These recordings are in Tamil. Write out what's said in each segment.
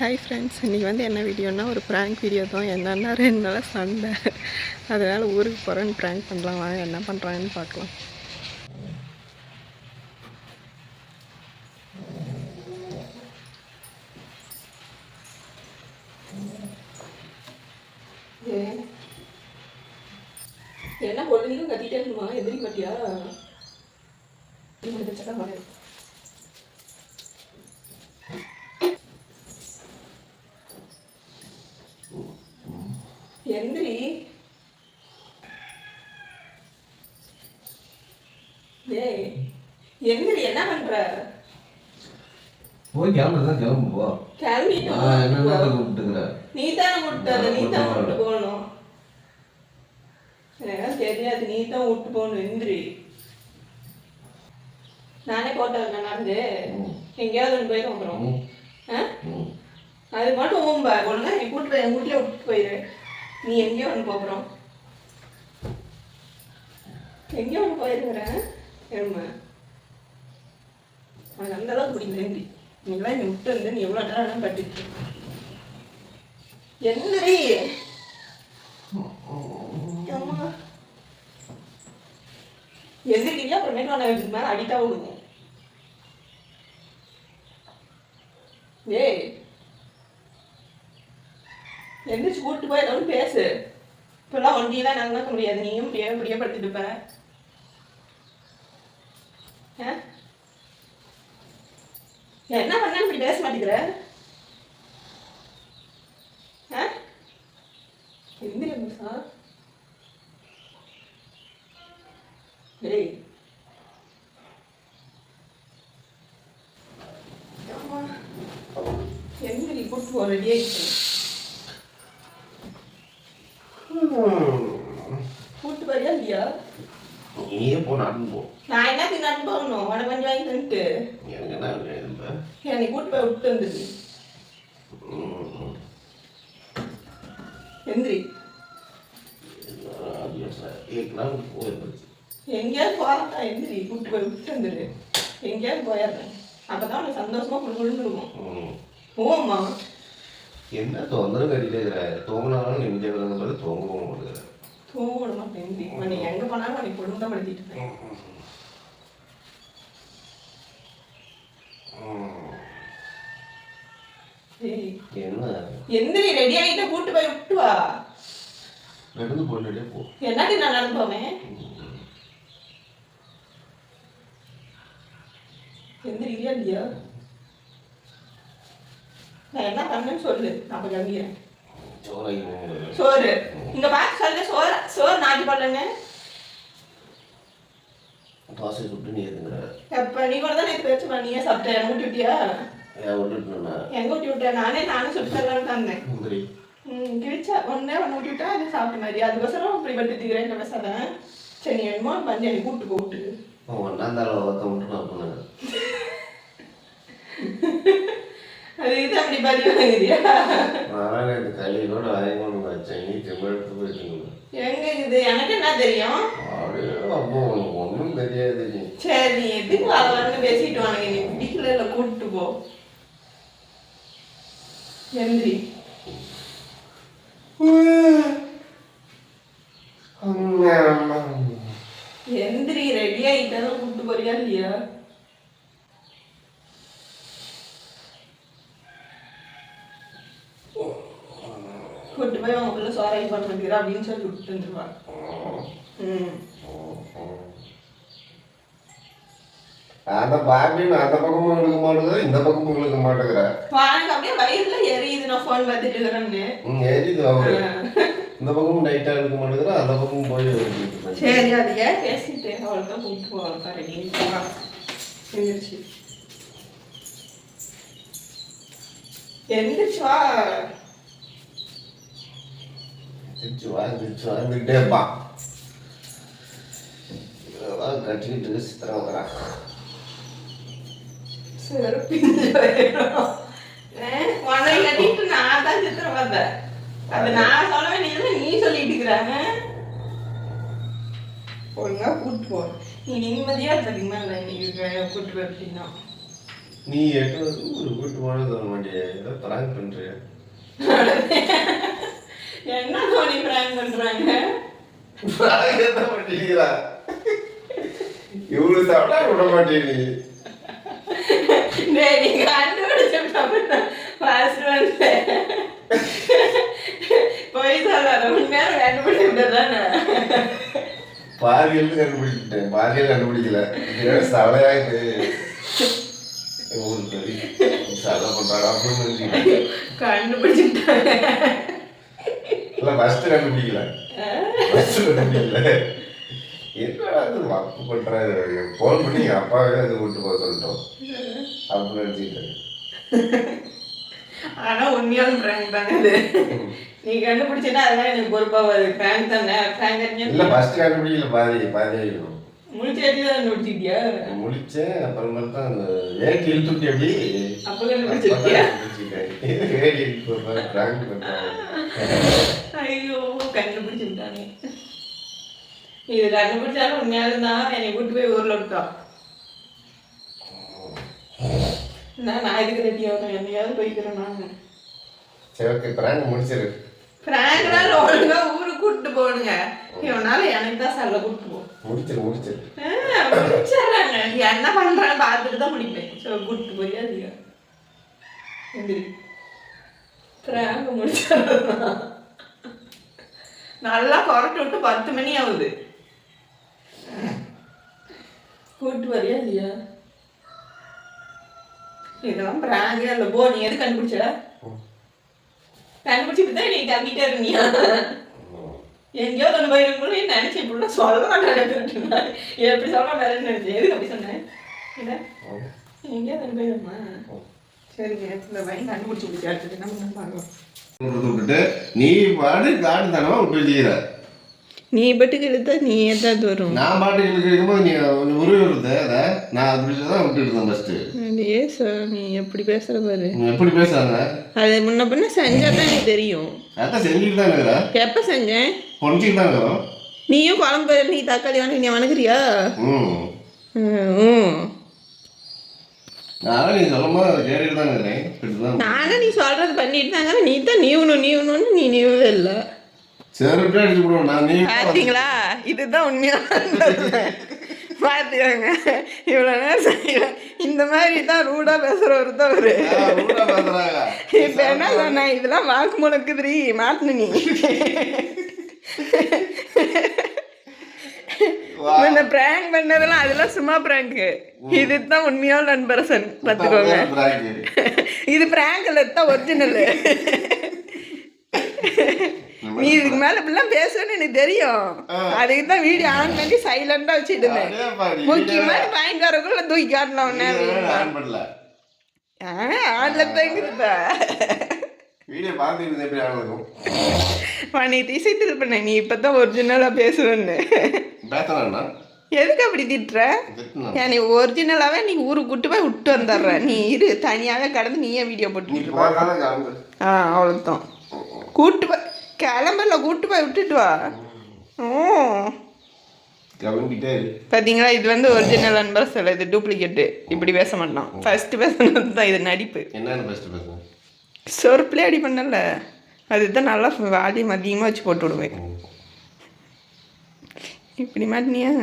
ஹாய் ஃப்ரெண்ட்ஸ், இன்றைக்கி என்ன வீடியோன்னா ஒரு ப்ராங்க் வீடியோ தான். என்னென்னா 2 நாளாக சண்டை, அதனால் ஊருக்கு போகிறேன்னு ப்ராங்க் பண்ணலாம். வாங்க என்ன பண்ணுறாங்கன்னு பார்க்கலாம். என்ன பொழுதுக்கும் கத்திட்டே இருக்குமா? எதிரி பட்டியா எந்திரி. ஏய் எந்திரி, என்ன பண்ற? போய் கிளம்புறதான் கிளம்பு போ. கிளம்பிட்டு என்ன கூப்பிட்டுக்கிற? நீ தானே கூப்பிட்டு நீ தான் விட்டு போகணும். எனக்கு தெரியாது, நீ தான் விட்டு போகணும். எந்திரி. நானே போட்டேன் நடந்து எங்கேயாவது ஒன்று போயிடும். அப்புறம் அது மட்டும் ஓம்பா ஒழுங்கா நீ கூட்டு என் வீட்டில் விட்டு போயிரு. நீ எங்கேயோ ஒன்று போகிறோம், எங்கேயோ ஒன்று போயிருக்கிறேன். எருமை அது அந்த அளவுக்கு பிடிக்கிறேன். நீங்களாம் நீ விட்டு வந்து நீ எவ்வளோ நேரம் கட்டிட்டு என்னடி எதிர்க்கிறியா? அப்புறமேட்டு நான் இதுக்கு மேலே அடித்தா விடுவோம். ஏய் எந்திரிச்சு கூப்பிட்டு போய் ஏதாவது பேசு. இப்பெல்லாம் ஒண்டியெல்லாம் நடக்க முடியாது. நீயும் இப்படியே படுத்துட்டு இருப்ப. என்ன பண்ண இப்படி பேச மாட்டேங்கிற? எந்திரி முசா. ஏய் எந்திரி, கூப்பிட்டு போ. ரெடி ஆயிடுச்சு. கூட்டு போறியா இல்லையா? நீயே போ, நடந்து போ. நான் என்ன நடந்து போகணும்? உனக்கு கொஞ்சம் வாங்கி தந்துட்டு எனக்கு என்ன நீ கூட்டு போய் விட்டு வந்துடு. எந்திரி. எங்கேயாவது போறா? எந்திரி, கூட்டு போய் விட்டு வந்துடு. எங்கேயாவது போயிடுறேன். அப்பதான் உனக்கு சந்தோஷமா விழுந்துருவோம். போமா. என்ன தொந்தரவு கட்டிட்டே இருக்கிற? தூங்கினாலும் நிம்மதியாக இருந்த தூங்கவும் மாட்டேங்கிற. தூங்க விட மாட்டேன். நீ எங்க போனாலும் நீ பொண்ணு தான் படுத்திட்டு இருக்கேன். என்ன எந்திரி, ரெடி ஆகிட்ட கூட்டு போய் விட்டு வா. நடந்து போயிட்டே போ. என்னடி நான் நடந்து போவேன்? எந்திரியா இல்லையா? நான் என்ன பண்ணேன்னு சொல்லு, நான் போய் கிளம்பிக்கிறேன். சோறு இங்க பார்த்து சொல்லு. சோறு நாட்டி போடலன்னு தோசை சுட்டு நீ எதுங்கிற? எப்ப நீ கூட தான் நேற்று பேச்சு நீயே சாப்பிட்ட. எங்க ஊட்டி விட்டியா? எங்க ஊட்டி விட்ட? நானும் சுட்டு தரலான்னு தந்தேன். கிழிச்சா ஒன்னே ஒன்று ஊட்டி விட்டா அது சாப்பிட்ட மாதிரி. அதுக்கோசரம் இப்படி படுத்துக்கிறேன் பேசாதேன். சரி நீ என்னமோ வந்து எனக்கு கூப்பிட்டு போட்டு அது இது அப்படி பலி வாங்குறியா? எங்க இது எனக்கு என்ன தெரியும்? ஒன்றும் தெரியாது. சரி நீ எதுக்கு வரலான்னு பேசிட்டு வாங்க. நீ பிடிக்கல இல்லை, கூப்பிட்டு போ. எந்திரி. எந்திரி, ரெடி ஆகிட்டாலும் கூப்பிட்டு போறியா இல்லையா? கூட்டு போய் அவங்களுக்குள்ள சோறாக்கி பண்ண மாட்டேங்கிற அப்படின்னு சொல்லி விட்டு வந்துருவா. அந்த பாபின் அந்த பக்கமும் இழுக்க மாட்டேங்குது, இந்த பக்கமும் இழுக்க மாட்டேங்கிற. எனக்கு அப்படியே வயிறுல எரியுது. நான் ஃபோன் பார்த்துட்டு இருக்கிறேன்னு எரியுது. அவரு இந்த பக்கமும் டைட்டா இழுக்க மாட்டேங்கிற, அந்த பக்கமும் போய். சரி அது ஏன் பேசிட்டு அவளுக்கு கூப்பிட்டு போவாங்க. ரெடி எந்திரிச்சு எந்திரிச்சு வா. வந்துட்டேப்பா கட்டிக்கிட்டு சித்திரம் வரா. உன்னை கட்டிட்டு நான் தான் சித்திரம் வந்தேன். அது நான் சொல்ல வேண்டியது நீ சொல்லிட்டு இருக்கிறாங்க. ஒழுங்கா கூட்டு போ. நீ நிம்மதியா இருந்தீங்கன்னா இல்லை, இன்னைக்கு கூட்டு போய் அப்படின்னா நீ எட்டு ஒரு வீட்டு போனது வர மாட்டியே ஏதோ பிராங்க் பண்றியா? என்ன தோனி பிராங்க் பண்றாங்க? பிராங்க் என்ன பண்ணிக்கிறா? இவ்வளவு சாப்பிட்டா விட மாட்டே நீ. டேய் நீ கண்டுபிடிச்சப்ப ஃபர்ஸ்ட் வந்து போய் சொல்லாத உண்மையாக கண்டுபிடிச்சதானே. பாதியில் கண்டுபிடிச்சிட்டேன், பாதியில் கண்டுபிடிக்கல. சலையாயிட்டு சலை பண்றாங்க அப்படின்னு நினைச்சுக்கிட்டேன். கண்டுபிடிச்சிட்டாங்க. இல்லை ஃபர்ஸ்ட் கண்டுபிடிக்கல, ஃபர்ஸ்ட் கண்டுபிடிக்கல. என்னடா அது அப்பு பண்றாரு, ஃபோன் பண்ணி எங்கள் அப்பாவே அது விட்டு போக சொல்லிட்டோம் அப்படின்னு நினச்சிக்கிட்டேன். ஆனா உண்மையான பிராங்க் தானே இது. நீ கண்டுபிடிச்சா அதெல்லாம் எனக்கு பொறுப்பாகாது. பிராங்க் தானே, பிராங்க் இல்லை ஃபர்ஸ்ட் கண்டுபிடிக்கல, பாதி ஆகிடும். முடிச்சு வச்சு தான் கண்டுபிடிச்சிட்டியா? முடிச்சேன், அப்புறமா தான் அந்த வேட்டி இழுத்துட்டி அப்படி அப்போ கண்டுபிடிச்சிருக்கியா? வேட்டி இழுத்து பிராங்க் பண்ணுறாங்க. ஐயோ கண்டுபிடிச்சுட்டானே. இது கண்டுபிடிச்சாலும் உண்மையாக தான் என்னை கூட்டு போய் ஊரில் விட்டோம். நான் இதுக்கு ரெடி ஆகணும், என்னையாவது போய்க்கிறேன் நான். சரி ஓகே, பிராங்க் முடிச்சிரு. பிராங்க்னால ஒழுங்கா ஊருக்கு கூப்பிட்டு போகணுங்க. இவனால எனக்கு தான் சல்ல கூப்பிட்டு போ. முடிச்சிரு முடிச்சிடறாங்க. என்ன பண்றான்னு பார்த்துட்டு தான் முடிப்பேன். ஸோ கூப்பிட்டு போய் அதிகம் எந்திரி பிராங்க் முடிச்சிடறான். நல்லா குறைட்டு விட்டு 10 மணி ஆகுது. கூப்பிட்டு வரியா இல்லையா? இதெல்லாம் பிராங்கே இல்லை. போ, நீ எது கண்டுபிடிச்ச? கண்டுபிடிச்சிட்டு தான் நீ கிளம்பிட்டே இருந்தியா? எங்கேயோ கொண்டு போயிருக்கணும் நீ நினைச்சு இப்படி சொல்ல மாட்டேன். எப்படி சொல்ல வேறன்னு நினைச்சேன். எதுக்கு அப்படி சொன்னேன்? இல்லை எங்கேயோ கொண்டு போயிருமா? சரிங்க, இந்த பையன் கண்டுபிடிச்சி பிடிச்சி அடுத்தது நம்ம பார்க்கலாம். நீ பாட்டு காட்டு தானே விட்டு வச்சுக்கிற. நீ பாட்டுக்கு எடுத்தா நீ ஏதாவது வரும். நான் பாட்டுக்கு இருக்கும்போது நீ உருவி வருது. அதை நான் அப்படி தான் விட்டுட்டு இருந்தேன் ஃபர்ஸ்ட். ஏ சார், நீ எப்படி பேசுற பாரு. எப்படி பேசுறாங்க? அது முன்ன பின்ன செஞ்சா தான் எனக்கு தெரியும். அதான் செஞ்சுட்டு தான் இருக்கிற. எப்போ செஞ்சேன்? பொஞ்சிட்டு தான் இருக்கிறோம். நீயும் குழம்பு நீ தக்காளி வாங்கி நீ வணங்குறியா? நான் நீ சொல்லும்போது அதை கேட்டுட்டு தான் இருக்கிறேன். நானும் நீ சொல்றது பண்ணிட்டு தாங்க. நீ தான் நீவணும்னு நீ நீவவே இல்லை. சரி அடிச்சு போடுவோம். நான் நீ பார்த்தீங்களா, இதுதான் உண்மையான பார்த்துக்கோங்க. இவ்வளோ நேரம் செய்யலாம். இந்த மாதிரி தான் ரூடாக பேசுகிறவர் தான் ஒரு. இப்போ என்ன சொன்னேன், இதெல்லாம் வாக்கு முழக்குதுரி மாட்டின நீ. இந்த பிராங்க் பண்ணதெல்லாம் அதெல்லாம் சும்மா பிராங்கு. இதுதான் உண்மையான நண்பரசன் பார்த்துக்கோங்க. இது பிராங்க் இல்லை, தான் ஒரிஜினல். நீ இதுக்கு மேல இப்படிலாம் பேசுவேன்னு எனக்கு தெரியும். அதுக்கு தான் வீடியோ ஆன் பண்ணி சைலண்டா வச்சுடுவேன். முக்கியமான பாயிண்ட் வரக்குள்ள தூக்கி காட்டலாம். ஆன்ல தங்குதுப்பா. நீ திசைத்தில் பண்ண, நீ இப்பதான் ஒரிஜினலா பேசுவேன்னு. எதுக்கு அப்படி திட்டுற? நீ ஒரிஜினலாவே நீ ஊருக்கு கூட்டு போய் விட்டு வந்துடுற. நீ இரு, தனியாவே கடந்து நீயே வீடியோ போட்டு. அவ்வளோதான். கூட்டு போய் கிளம்பல, கூட்டு போய் விட்டுட்டு வா. பார்த்தீங்களா, இது வந்து ஒரிஜினல் நண்பர் சொல்ல, இது டூப்ளிகேட்டு. இப்படி பேச மாட்டான். ஃபர்ஸ்ட் பேசுனது தான் இது நடிப்பு. சொருப்பிலே அடி பண்ணல, அதுதான் நல்லா வால்யூம் அதிகமாக வச்சு போட்டு விடுவேன். இப்படி மாட்டினியா?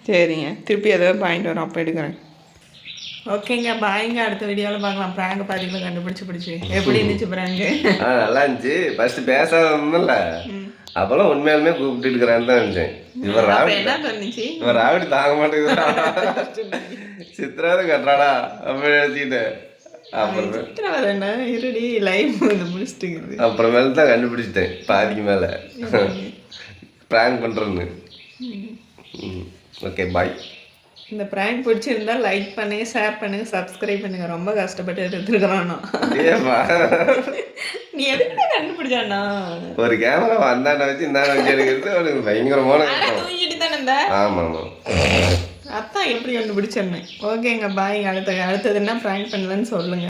சரிங்க, திருப்பி ஏதாவது பாயிண்ட் வரும், அப்போ எடுக்கிறேன். ஓகேங்க, பாய்ங்க. அடுத்த வீடியோவில் பார்க்கலாம். ப்ராங்க் பாதிக்குள்ள கண்டுபிடிச்சி எப்படி இருந்துச்சு ப்ராங்கு? நல்லா இருந்துச்சு. ஃபர்ஸ்ட் பேசாதல, அப்பெல்லாம் உண்மையாலுமே கூப்பிட்டு இருக்கிறான்னு தான் நினைச்சேன். இவர் ராவடி தாங்க மாட்டேங்குது, சித்திராவது கட்டுறாடா அப்படி நினைச்சிக்கிட்டு அப்புறமேல தான் கண்டுபிடிச்சிட்டேன் பாதிக்கு மேலே ப்ராங்க் பண்ணுறேன்னு. Okay bye. இந்த ப்ராங்க் பிடிச்சிருந்தா லைக் பண்ணுங்க, ஷேர் பண்ணுங்க, சப்ஸ்கிரைப் பண்ணுங்க. ரொம்ப கஷ்டப்பட்டு எடுத்துருக்கிறான். நீ எதுக்கு கண்டுபிடிச்சானா? ஒரு கேமரா வந்தாண்ட வச்சு இந்த வச்சு எடுக்கிறது அவனுக்கு பயங்கரமான. ஆமா ஆமா, அதான் எப்படி கண்டுபிடிச்சேன்னு. ஓகேங்க பாய். அடுத்தது என்ன ப்ராங்க் பண்ணலன்னு சொல்லுங்க.